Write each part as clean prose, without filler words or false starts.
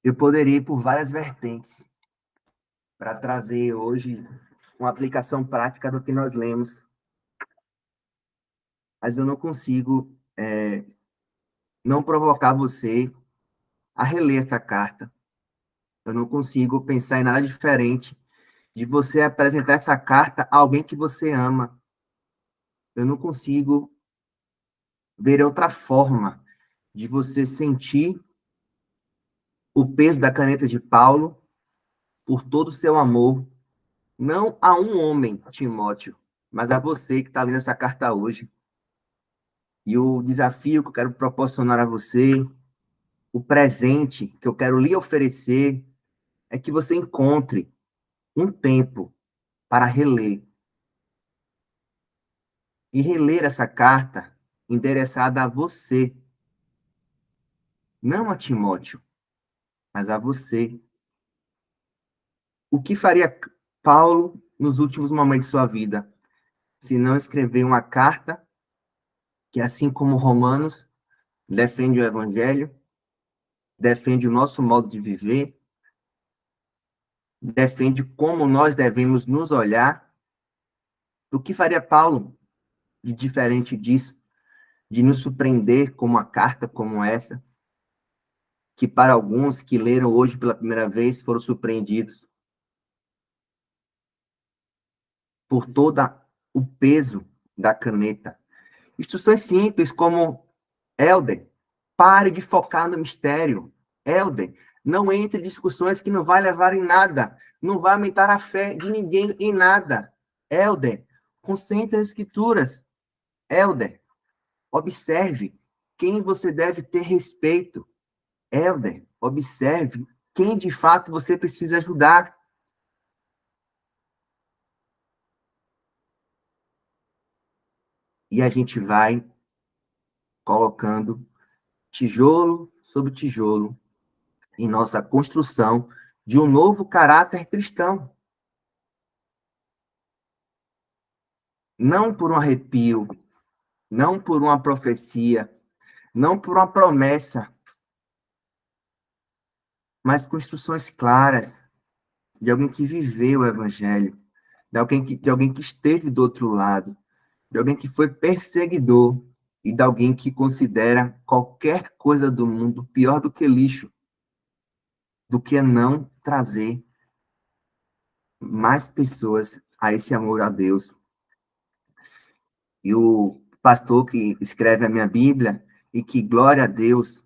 Eu poderia ir por várias vertentes para trazer hoje uma aplicação prática do que nós lemos, mas eu não consigo não provocar você a reler essa carta. Eu não consigo pensar em nada diferente de você apresentar essa carta a alguém que você ama. Eu não consigo ver outra forma de você sentir o peso da caneta de Paulo por todo o seu amor, não a um homem, Timóteo, mas a você que está lendo essa carta hoje. E o desafio que eu quero proporcionar a você, o presente que eu quero lhe oferecer, é que você encontre um tempo para reler. E reler essa carta endereçada a você, não a Timóteo, mas a você. O que faria Paulo nos últimos momentos de sua vida, se não escrever uma carta que, assim como Romanos, defende o Evangelho, defende o nosso modo de viver, defende como nós devemos nos olhar? O que faria Paulo de diferente disso, de nos surpreender com uma carta como essa, que para alguns que leram hoje pela primeira vez foram surpreendidos por todo o peso da caneta? Instruções simples como: Helder, pare de focar no mistério. Helder, não entre em discussões que não vai levar em nada, não vai aumentar a fé de ninguém em nada. Helder, concentre nas escrituras. Helder, observe quem você deve ter respeito. Helder, observe quem de fato você precisa ajudar. E a gente vai colocando tijolo sobre tijolo em nossa construção de um novo caráter cristão. Não por um arrepio, não por uma profecia, não por uma promessa, mas com instruções claras de alguém que viveu o evangelho, de alguém que esteve do outro lado, de alguém que foi perseguidor e de alguém que considera qualquer coisa do mundo pior do que lixo, do que não trazer mais pessoas a esse amor a Deus. E o pastor que escreve a minha Bíblia, e que, glória a Deus,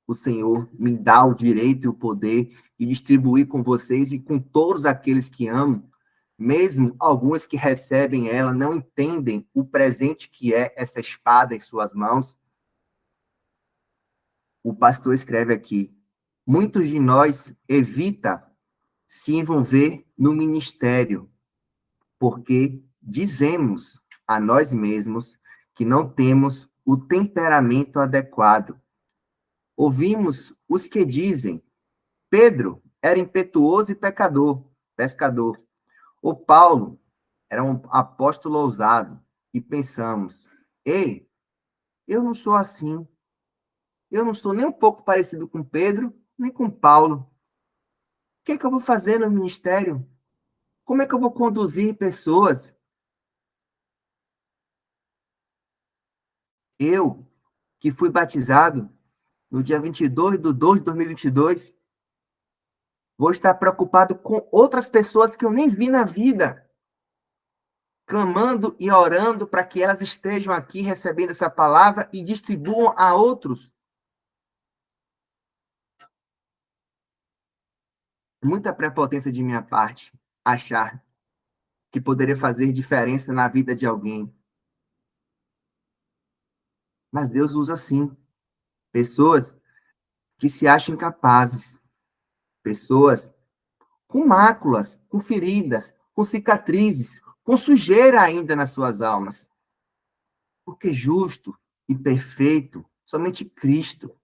o Senhor me dá o direito e o poder de distribuir com vocês e com todos aqueles que amam, mesmo alguns que recebem ela não entendem o presente que é essa espada em suas mãos. O pastor escreve aqui: muitos de nós evita se envolver no ministério, porque dizemos a nós mesmos que não temos o temperamento adequado. Ouvimos os que dizem: Pedro era impetuoso e pescador. O Paulo era um apóstolo ousado. E pensamos: ei, eu não sou assim. Eu não sou nem um pouco parecido com Pedro, nem com Paulo. O que é que eu vou fazer no ministério? Como é que eu vou conduzir pessoas? Eu, que fui batizado no dia 22/2/2022, vou estar preocupado com outras pessoas que eu nem vi na vida, clamando e orando para que elas estejam aqui recebendo essa palavra e distribuam a outros. Muita prepotência de minha parte achar que poderia fazer diferença na vida de alguém. Mas Deus usa sim pessoas que se acham incapazes, pessoas com máculas, com feridas, com cicatrizes, com sujeira ainda nas suas almas. Porque justo e perfeito, somente Cristo.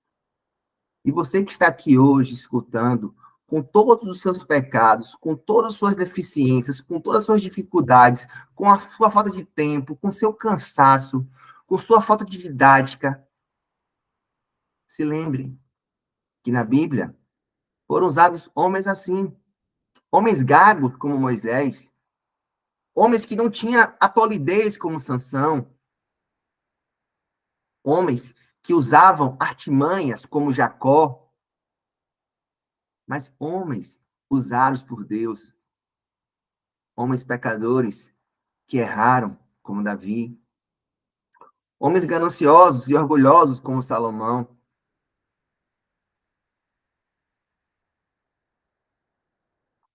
E você que está aqui hoje escutando, com todos os seus pecados, com todas as suas deficiências, com todas as suas dificuldades, com a sua falta de tempo, com seu cansaço, com sua falta de didática, se lembre que na Bíblia Foram usados homens assim, homens gagos como Moisés, homens que não tinham a polidez como Sansão, homens que usavam artimanhas como Jacó, mas homens usados por Deus, homens pecadores que erraram como Davi, homens gananciosos e orgulhosos como Salomão.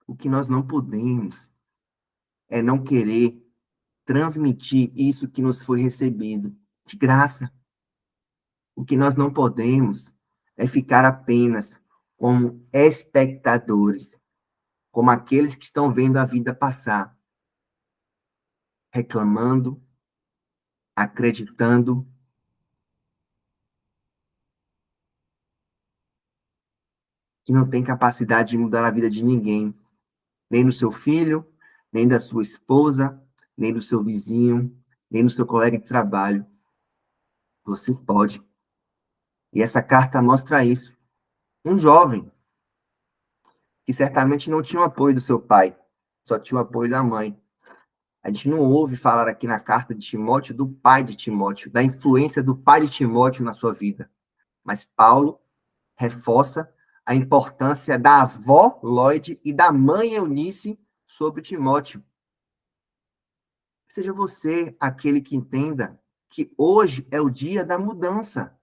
O que nós não podemos é não querer transmitir isso que nos foi recebido de graça. O que nós não podemos é ficar apenas como espectadores, como aqueles que estão vendo a vida passar, reclamando, acreditando que não tem capacidade de mudar a vida de ninguém, nem do seu filho, nem da sua esposa, nem do seu vizinho, nem do seu colega de trabalho. Você pode. E essa carta mostra isso. Um jovem que certamente não tinha o apoio do seu pai, só tinha o apoio da mãe. A gente não ouve falar aqui na carta de Timóteo do pai de Timóteo, da influência do pai de Timóteo na sua vida. Mas Paulo reforça a importância da avó Lloyd e da mãe Eunice sobre Timóteo. Seja você aquele que entenda que hoje é o dia da mudança,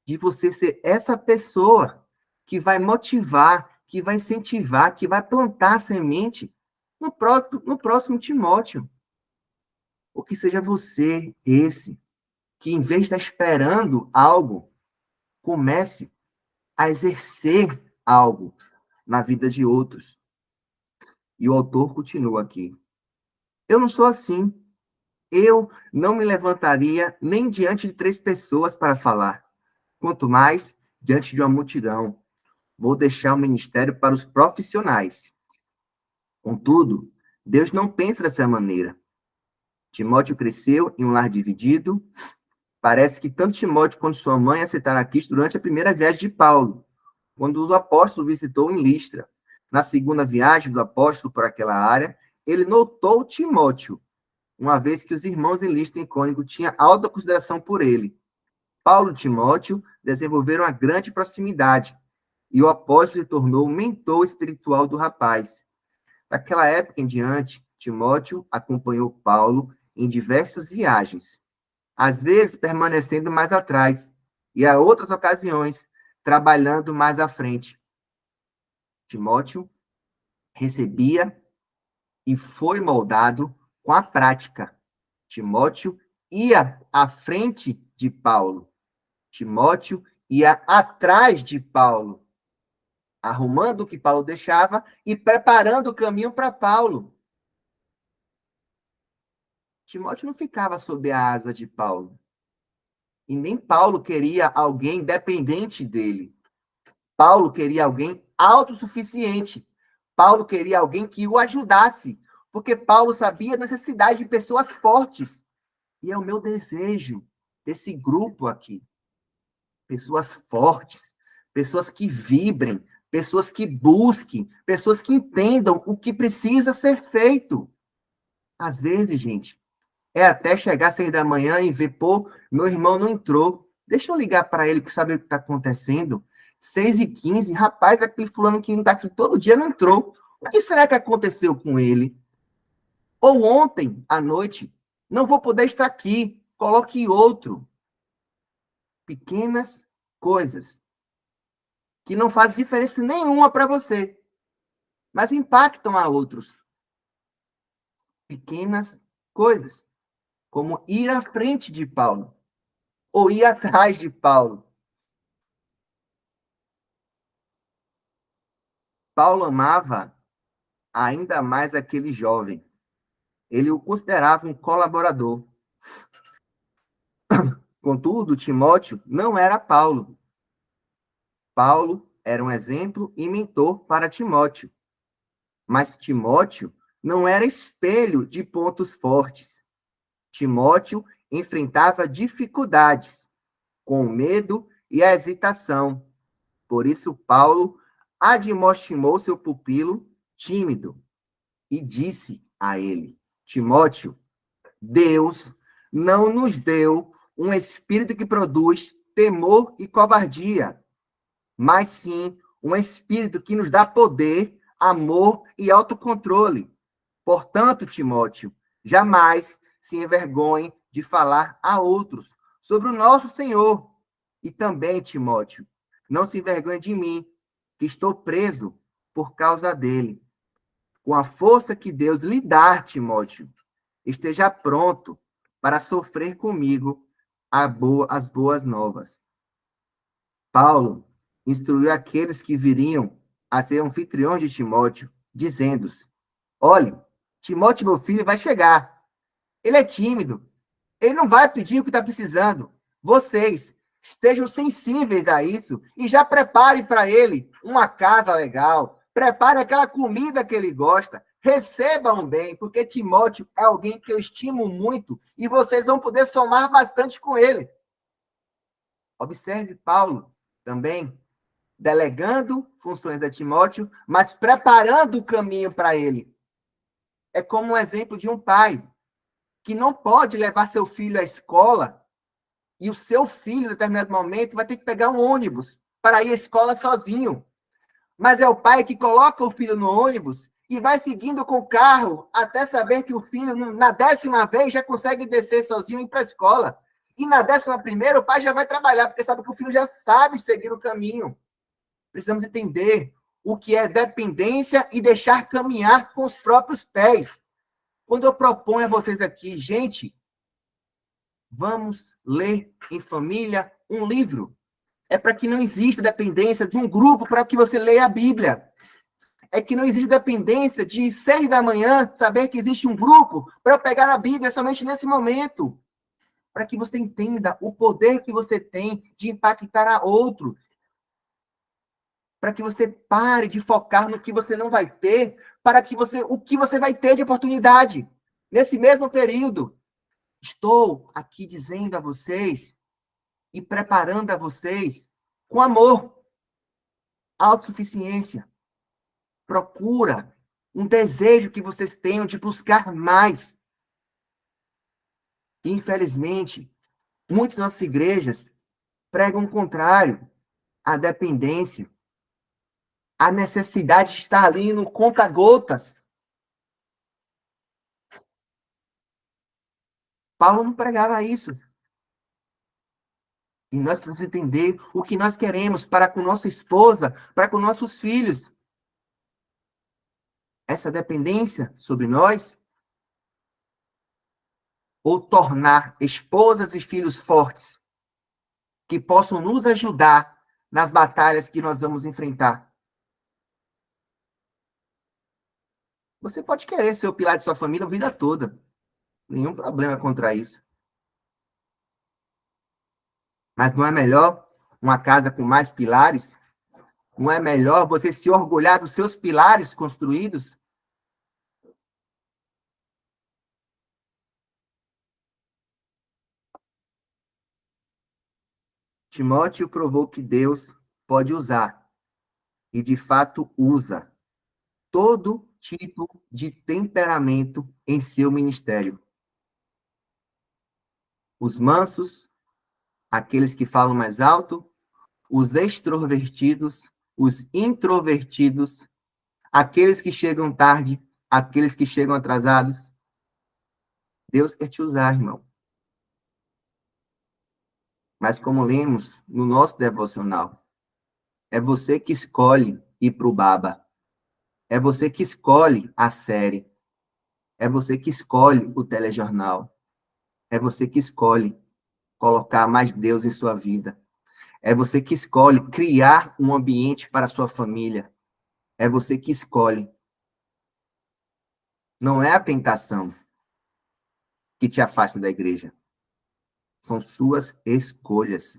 de você ser essa pessoa que vai motivar, que vai incentivar, que vai plantar a semente no próximo Timóteo. Ou que seja você esse que, em vez de estar esperando algo, comece a exercer algo na vida de outros. E o autor continua aqui. Eu não sou assim. Eu não me levantaria nem diante de 3 pessoas para falar, quanto mais diante de uma multidão. Vou deixar o ministério para os profissionais. Contudo, Deus não pensa dessa maneira. Timóteo cresceu em um lar dividido. Parece que tanto Timóteo quanto sua mãe aceitaram a Cristo durante a primeira viagem de Paulo, quando o apóstolo visitou em Listra. Na segunda viagem do apóstolo por aquela área, ele notou Timóteo, uma vez que os irmãos em Listra e Icônio tinham alta consideração por ele. Paulo e Timóteo desenvolveram uma grande proximidade, e o apóstolo se tornou o mentor espiritual do rapaz. Daquela época em diante, Timóteo acompanhou Paulo em diversas viagens, às vezes permanecendo mais atrás, e a outras ocasiões trabalhando mais à frente. Timóteo recebia e foi moldado com a prática. Timóteo ia à frente de Paulo. Timóteo ia atrás de Paulo, arrumando o que Paulo deixava e preparando o caminho para Paulo. Timóteo não ficava sob a asa de Paulo. E nem Paulo queria alguém dependente dele. Paulo queria alguém autossuficiente. Paulo queria alguém que o ajudasse, porque Paulo sabia a necessidade de pessoas fortes. E é o meu desejo desse grupo aqui. Pessoas fortes, pessoas que vibrem, pessoas que busquem, pessoas que entendam o que precisa ser feito. Às vezes, gente, é até chegar às 6 da manhã e ver, pô, meu irmão não entrou. Deixa eu ligar para ele para saber o que está acontecendo. 6h15, rapaz, aquele fulano que não está aqui todo dia não entrou. O que será que aconteceu com ele? Ou ontem, à noite, não vou poder estar aqui, coloque outro. Pequenas coisas que não fazem diferença nenhuma para você, mas impactam a outros. Pequenas coisas, como ir à frente de Paulo, ou ir atrás de Paulo. Paulo amava ainda mais aquele jovem. Ele o considerava um colaborador. Contudo, Timóteo não era Paulo. Paulo era um exemplo e mentor para Timóteo. Mas Timóteo não era espelho de pontos fortes. Timóteo enfrentava dificuldades, com o medo e a hesitação. Por isso, Paulo admoestou seu pupilo tímido e disse a ele: Timóteo, Deus não nos deu um espírito que produz temor e covardia, mas sim um espírito que nos dá poder, amor e autocontrole. Portanto, Timóteo, jamais se envergonhe de falar a outros sobre o nosso Senhor. E também, Timóteo, não se envergonhe de mim, que estou preso por causa dele. Com a força que Deus lhe dá, Timóteo, esteja pronto para sofrer comigo as boas novas. Paulo instruiu aqueles que viriam a ser anfitriões de Timóteo, dizendo-os: olhe, Timóteo, meu filho, vai chegar. Ele é tímido. Ele não vai pedir o que está precisando. Vocês estejam sensíveis a isso e já preparem para ele uma casa legal. Preparem aquela comida que ele gosta. Recebam bem, porque Timóteo é alguém que eu estimo muito e vocês vão poder somar bastante com ele. Observe Paulo também delegando funções a Timóteo, mas preparando o caminho para ele. É como um exemplo de um pai que não pode levar seu filho à escola e o seu filho, em determinado momento, vai ter que pegar um ônibus para ir à escola sozinho. Mas é o pai que coloca o filho no ônibus e vai seguindo com o carro até saber que o filho, na 10ª vez, já consegue descer sozinho e ir para a escola. E na 11ª, o pai já vai trabalhar, porque sabe que o filho já sabe seguir o caminho. Precisamos entender o que é dependência e deixar caminhar com os próprios pés. Quando eu proponho a vocês aqui, gente, vamos ler em família um livro. É para que não exista dependência de um grupo para que você leia a Bíblia. É que não existe dependência de 6 da manhã saber que existe um grupo para eu pegar a Bíblia somente nesse momento. Para que você entenda o poder que você tem de impactar a outros. Para que você pare de focar no que você não vai ter, para que o que você vai ter de oportunidade. Nesse mesmo período, estou aqui dizendo a vocês e preparando a vocês com amor, autossuficiência. Procura um desejo que vocês tenham de buscar mais. Infelizmente, muitas nossas igrejas pregam o contrário, a dependência, a necessidade de estar ali no conta-gotas. Paulo não pregava isso. E nós precisamos entender o que nós queremos para com nossa esposa, para com nossos filhos. Essa dependência sobre nós, ou tornar esposas e filhos fortes, que possam nos ajudar nas batalhas que nós vamos enfrentar. Você pode querer ser o pilar de sua família a vida toda. Nenhum problema contra isso. Mas não é melhor uma casa com mais pilares? Não é melhor você se orgulhar dos seus pilares construídos? Timóteo provou que Deus pode usar, e de fato usa, todo tipo de temperamento em seu ministério. Os mansos, aqueles que falam mais alto, os extrovertidos, os introvertidos, aqueles que chegam tarde, aqueles que chegam atrasados. Deus quer te usar, irmão. Mas como lemos no nosso devocional, é você que escolhe ir para o Baba. É você que escolhe a série. É você que escolhe o telejornal. É você que escolhe colocar mais Deus em sua vida. É você que escolhe criar um ambiente para a sua família. É você que escolhe. Não é a tentação que te afasta da igreja. São suas escolhas.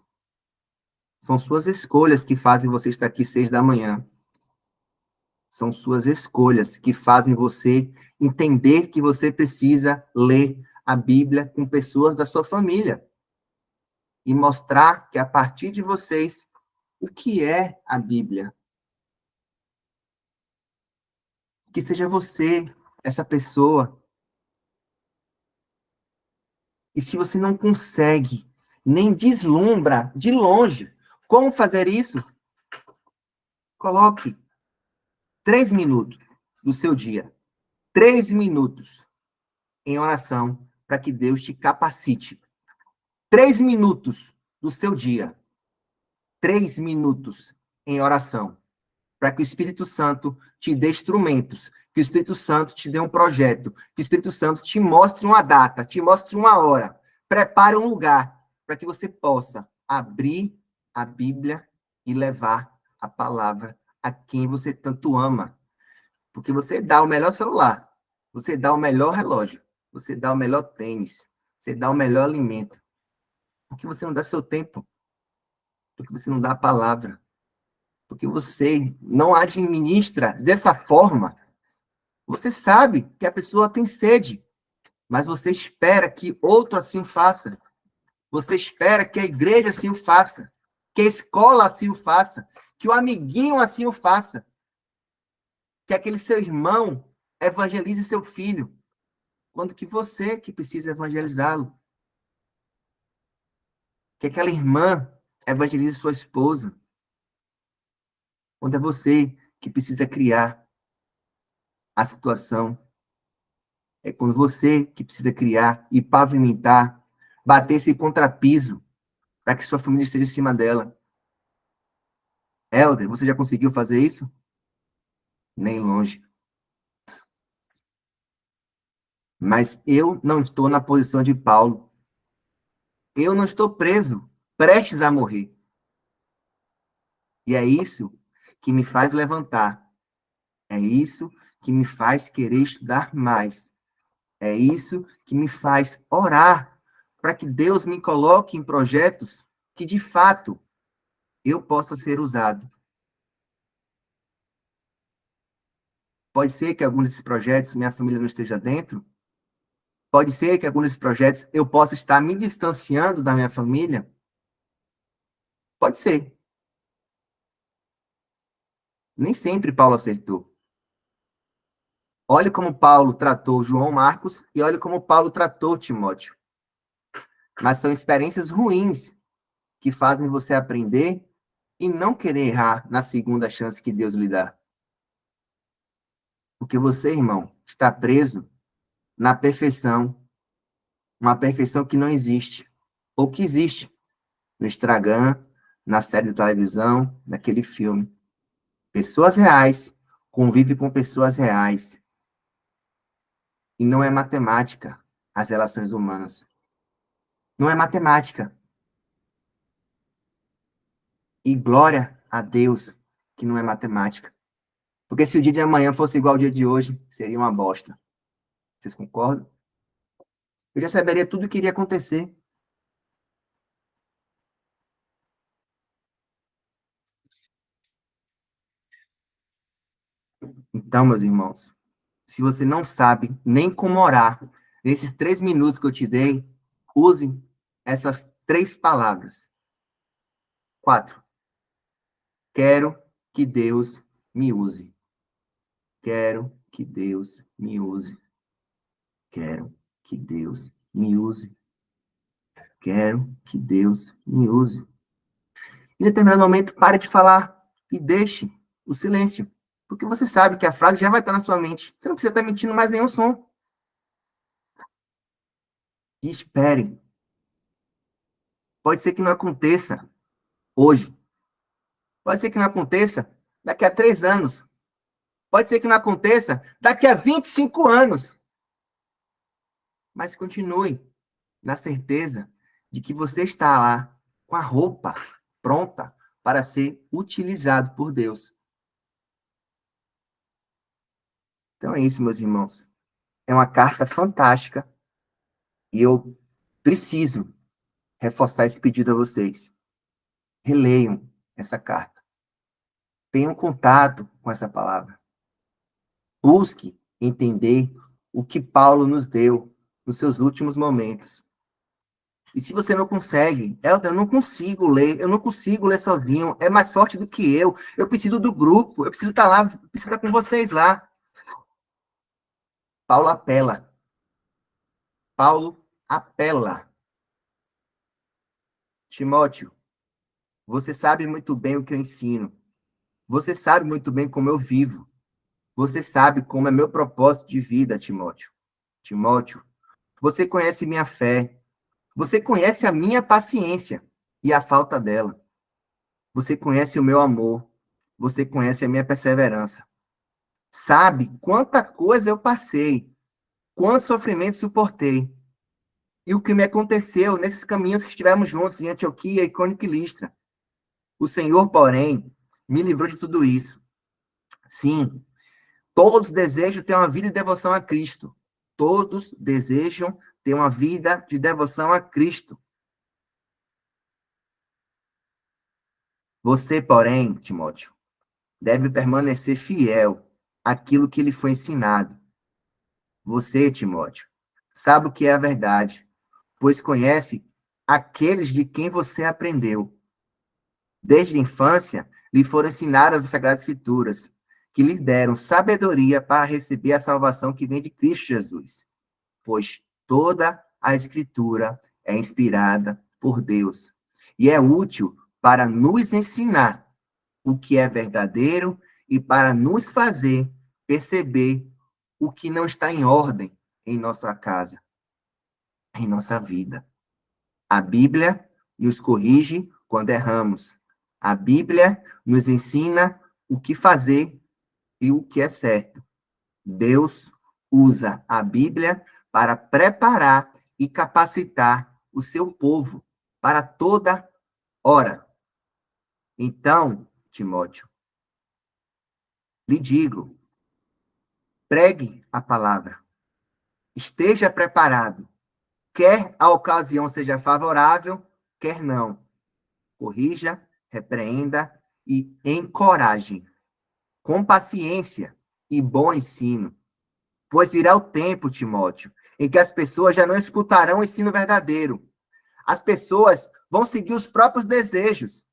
São suas escolhas que fazem você estar aqui 6 da manhã. São suas escolhas que fazem você entender que você precisa ler a Bíblia com pessoas da sua família. E mostrar que, a partir de vocês, o que é a Bíblia. Que seja você, essa pessoa. E se você não consegue, nem deslumbra de longe como fazer isso, coloque 3 minutos do seu dia, 3 minutos em oração para que Deus te capacite. 3 minutos do seu dia, 3 minutos em oração, para que o Espírito Santo te dê instrumentos, que o Espírito Santo te dê um projeto, que o Espírito Santo te mostre uma data, te mostre uma hora, prepare um lugar para que você possa abrir a Bíblia e levar a palavra a quem você tanto ama. Porque você dá o melhor celular, você dá o melhor relógio, você dá o melhor tênis, você dá o melhor alimento. Por que você não dá seu tempo? Por que você não dá a palavra? Porque você não administra dessa forma. Você sabe que a pessoa tem sede, mas você espera que outro assim o faça. Você espera que a igreja assim o faça, que a escola assim o faça, que o amiguinho assim o faça, que aquele seu irmão evangelize seu filho, quando que você que precisa evangelizá-lo. Que aquela irmã evangelize sua esposa, quando é você que precisa criar a situação. É quando você que precisa criar e pavimentar, bater esse contrapiso para que sua família esteja em cima dela. Helder, você já conseguiu fazer isso? Nem longe. Mas eu não estou na posição de Paulo. Eu não estou preso, prestes a morrer. E é isso que me faz levantar. É isso que me faz querer estudar mais. É isso que me faz orar para que Deus me coloque em projetos que, de fato, eu possa ser usado. Pode ser que algum desses projetos minha família não esteja dentro. Pode ser que algum desses projetos eu possa estar me distanciando da minha família. Pode ser. Nem sempre Paulo acertou. Olhe como Paulo tratou João Marcos e olhe como Paulo tratou Timóteo. Mas são experiências ruins que fazem você aprender e não querer errar na segunda chance que Deus lhe dá. Porque você, irmão, está preso na perfeição, uma perfeição que não existe, ou que existe no Instagram, na série de televisão, naquele filme. Pessoas reais convivem com pessoas reais. E não é matemática as relações humanas. Não é matemática. E glória a Deus que não é matemática. Porque se o dia de amanhã fosse igual ao dia de hoje, seria uma bosta. Vocês concordam? Eu já saberia tudo o que iria acontecer. Então, meus irmãos, se você não sabe nem como orar, nesses 3 minutos que eu te dei, use essas 3 palavras. 4. Quero que Deus me use. Quero que Deus me use. Quero que Deus me use. Quero que Deus me use. Em determinado momento, pare de falar e deixe o silêncio. Porque você sabe que a frase já vai estar na sua mente. Você não precisa estar emitindo mais nenhum som. E espere. Pode ser que não aconteça hoje. Pode ser que não aconteça daqui a 3 anos. Pode ser que não aconteça daqui a 25 anos. Mas continue na certeza de que você está lá com a roupa pronta para ser utilizado por Deus. Então é isso, meus irmãos. É uma carta fantástica e eu preciso reforçar esse pedido a vocês. Releiam essa carta. Tenham contato com essa palavra. Busque entender o que Paulo nos deu nos seus últimos momentos. E se você não consegue, eu não consigo ler, eu não consigo ler sozinho, é mais forte do que eu preciso do grupo, eu preciso estar lá, eu preciso estar com vocês lá. Paulo apela. Paulo apela. Timóteo, você sabe muito bem o que eu ensino. Você sabe muito bem como eu vivo. Você sabe como é meu propósito de vida, Timóteo. Timóteo, você conhece minha fé. Você conhece a minha paciência e a falta dela. Você conhece o meu amor. Você conhece a minha perseverança. Sabe quanta coisa eu passei, quanto sofrimento suportei. E o que me aconteceu nesses caminhos que estivemos juntos em Antioquia, Icônio e Listra. O Senhor, porém, me livrou de tudo isso. Sim, todos desejam ter uma vida de devoção a Cristo. Todos desejam ter uma vida de devoção a Cristo. Você, porém, Timóteo, deve permanecer fiel àquilo que lhe foi ensinado. Você, Timóteo, sabe o que é a verdade, pois conhece aqueles de quem você aprendeu. Desde a infância, lhe foram ensinadas as Sagradas Escrituras, que lhe deram sabedoria para receber a salvação que vem de Cristo Jesus. Pois toda a Escritura é inspirada por Deus e é útil para nos ensinar o que é verdadeiro e para nos fazer perceber o que não está em ordem em nossa casa, em nossa vida. A Bíblia nos corrige quando erramos. A Bíblia nos ensina o que fazer e o que é certo. Deus usa a Bíblia para preparar e capacitar o seu povo para toda hora. Então, Timóteo, lhe digo, pregue a palavra. Esteja preparado. Quer a ocasião seja favorável, quer não. Corrija, repreenda e encoraje, com paciência e bom ensino. Pois virá o tempo, Timóteo, em que as pessoas já não escutarão o ensino verdadeiro. As pessoas vão seguir os próprios desejos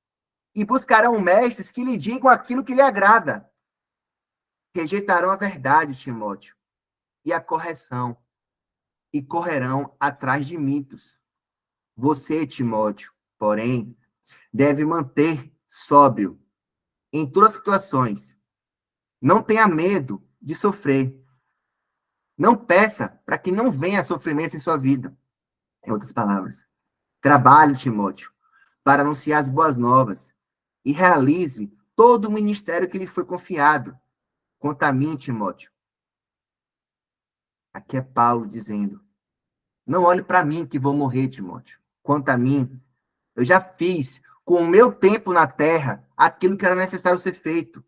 e buscarão mestres que lhe digam aquilo que lhe agrada. Rejeitarão a verdade, Timóteo, e a correção, e correrão atrás de mitos. Você, Timóteo, porém, deve manter sóbrio em todas as situações. Não tenha medo de sofrer. Não peça para que não venha sofrimento em sua vida. Em outras palavras, trabalhe, Timóteo, para anunciar as boas novas e realize todo o ministério que lhe foi confiado. Quanto a mim, Timóteo, aqui é Paulo dizendo, não olhe para mim que vou morrer, Timóteo. Quanto a mim, eu já fiz com o meu tempo na terra aquilo que era necessário ser feito.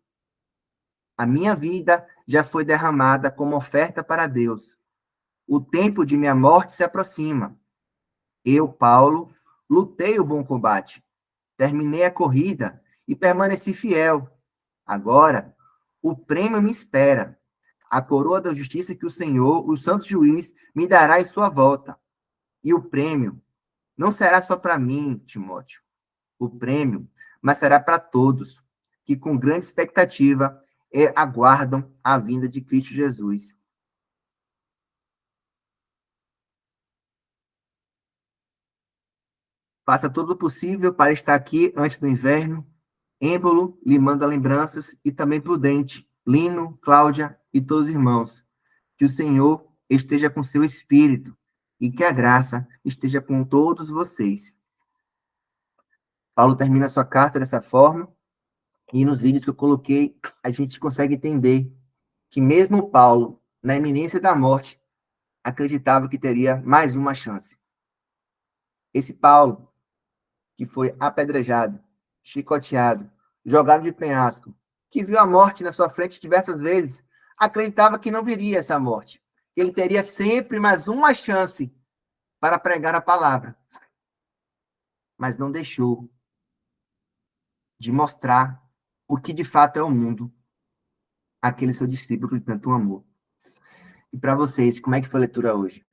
A minha vida já foi derramada como oferta para Deus. O tempo de minha morte se aproxima. Eu, Paulo, lutei o bom combate, terminei a corrida e permaneci fiel. Agora, o prêmio me espera, a coroa da justiça que o Senhor, o santo juiz, me dará em sua volta. E o prêmio não será só para mim, Timóteo, o prêmio, mas será para todos, que com grande expectativa aguardam a vinda de Cristo Jesus. Faça todo o possível para estar aqui antes do inverno. Êmbolo lhe manda lembranças e também Prudente, Lino, Cláudia e todos os irmãos. Que o Senhor esteja com seu espírito e que a graça esteja com todos vocês. Paulo termina sua carta dessa forma e nos vídeos que eu coloquei, a gente consegue entender que mesmo Paulo, na iminência da morte, acreditava que teria mais uma chance. Esse Paulo, que foi apedrejado, chicoteado, jogado de penhasco, que viu a morte na sua frente diversas vezes, acreditava que não viria essa morte, que ele teria sempre mais uma chance para pregar a palavra, mas não deixou de mostrar o que de fato é o mundo, aquele seu discípulo de tanto amor. E para vocês, como é que foi a leitura hoje?